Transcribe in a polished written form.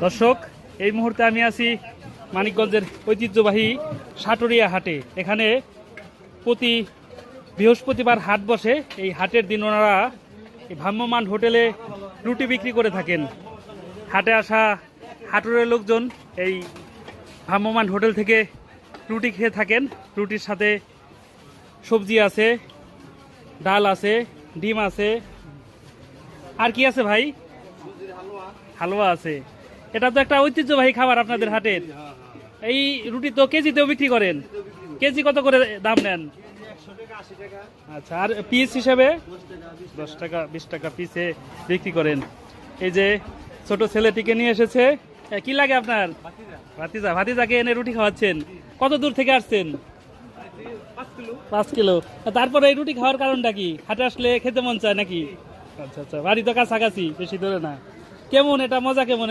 দর্শক, এই মুহূর্তে আমি আছি মানিকগঞ্জের ঐতিহ্যবাহী সাটুরিয়া হাটে। এখানে প্রতি বৃহস্পতিবার হাট বসে। এই হাটের দিন ওনারা এই ভ্রাম্যমাণ হোটেলে রুটি বিক্রি করে থাকেন। হাটে আসা হাটুরের লোকজন এই ভ্রাম্যমাণ হোটেল থেকে রুটি খেয়ে থাকেন। রুটির সাথে সবজি আছে, ডাল আছে, ডিম আছে, আর কি আছে ভাই? হালুয়া আছে। এটা তো একটা ঐতিহ্যবাহী খাবার আপনাদের হাটের। এই রুটি তো কেজিতেও বিক্রি করেন। কেজি কত করে দাম নেন? আচ্ছা, আর পিস হিসেবে 10 টাকা 20 টাকা পিসে বিক্রি করেন। এই যে ছোট ছেলেটিকে নিয়ে এসেছে। কি লাগে আপনার? ভাতিজা। ভাতিজাকে এনে রুটি খাওয়াচ্ছেন। কত দূর থেকে আসছেন? 5 কিলো। তারপরে এই রুটি খাওয়ার কারণটা কি? হাটে আসলে খেতে মন চায় নাকি? আচ্ছা আচ্ছা, বাড়ি তো কাছাকাছি, বেশি দূরে না। কেমন এটা মজা কেমন?